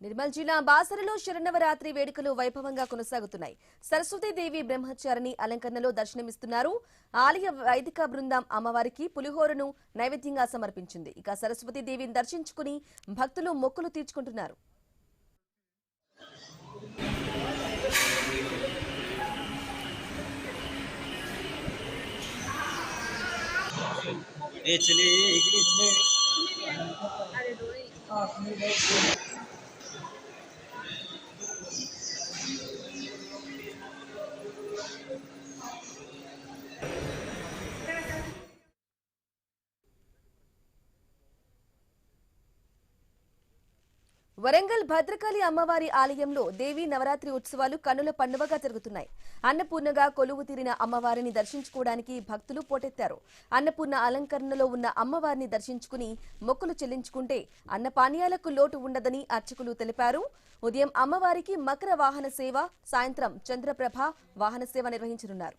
నిర్మల్ జిల్లా బాసరలో శరన్నవరాత్రి వేడుకలు వైభవంగా కొనసాగుతున్నాయి. సరస్వతీదేవి బ్రహ్మచారిణి అలంకరణలో దర్శనమిస్తున్నారు. ఆలయ వైదిక బృందం అమ్మవారికి పులిహోరను నైవేద్యంగా సమర్పించింది. ఇక సరస్వతీదేవిని దర్శించుకుని భక్తులు మొక్కులు తీర్చుకుంటున్నారు. వరంగల్ భద్రకాళి అమ్మవారి ఆలయంలో దేవీ నవరాత్రి ఉత్సవాలు కన్నుల పండువగా జరుగుతున్నాయి. అన్నపూర్ణగా కొలువు తీరిన అమ్మవారిని దర్శించుకోవడానికి భక్తులు పోటెత్తారు. అన్నపూర్ణ అలంకరణలో ఉన్న అమ్మవారిని దర్శించుకుని మొక్కులు చెల్లించుకుంటే అన్నపానీయాలకు లోటు ఉండదని అర్చకులు తెలిపారు. ఉదయం అమ్మవారికి మకర వాహన సేవ, సాయంత్రం చంద్రప్రభ వాహన సేవ నిర్వహించనున్నారు.